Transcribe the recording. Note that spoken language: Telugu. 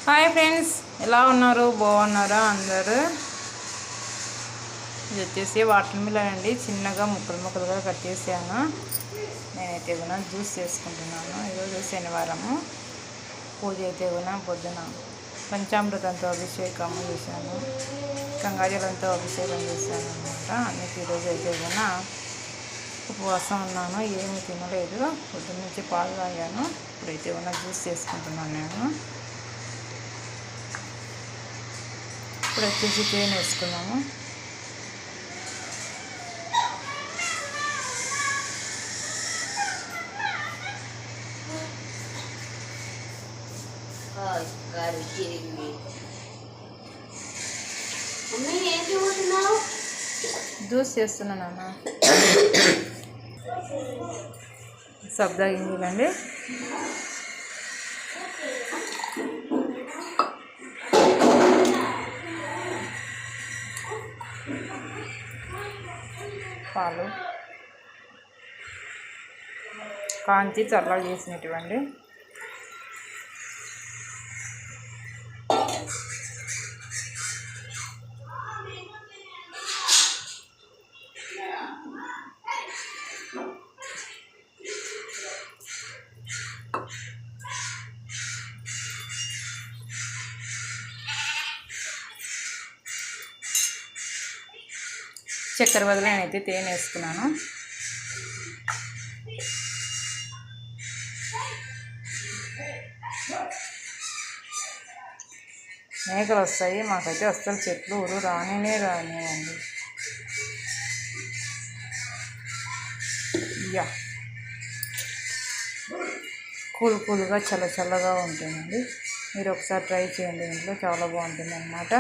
హాయ్ ఫ్రెండ్స్, ఎలా ఉన్నారు? బాగున్నారా అందరూ? ఇది వచ్చేసి వాటర్ మిలన్ అండి. చిన్నగా ముక్కలుగా కట్ చేసాను. నేనైతే కూడా జ్యూస్ చేసుకుంటున్నాను. ఈరోజు శనివారము, పూజ అయితే కూడా పొద్దున పంచామృతంతో అభిషేకం చేశాను, గంగాజలంతో అభిషేకం చేశాను అనమాట. అందుకే ఈరోజు అయితే కూడా ఉపవాసం ఉన్నాను, ఏమీ తినలేదు. పొద్దున్న నుంచి పాలు తాగాను. ఇప్పుడైతే కూడా జ్యూస్ చేసుకుంటున్నాను నేను. ఇప్పుడు వచ్చేసి తేనె వేసుకున్నాము. జ్యూస్ చేస్తున్నాను అన్న. సబ్జా గింజలండి. పాలు కాంచి చల్లగా చేసినటువంటి చక్కెర బదులు నేనైతే తేనె వేసుకున్నాను. మేకలు వస్తాయి, మాకైతే అస్సలు చెట్లు ఊరు రానివ్వండి. యా, కూల్గా చల్లగా ఉంటుందండి. మీరు ఒకసారి ట్రై చేయండి, ఇంట్లో చాలా బాగుంటుంది అన్నమాట.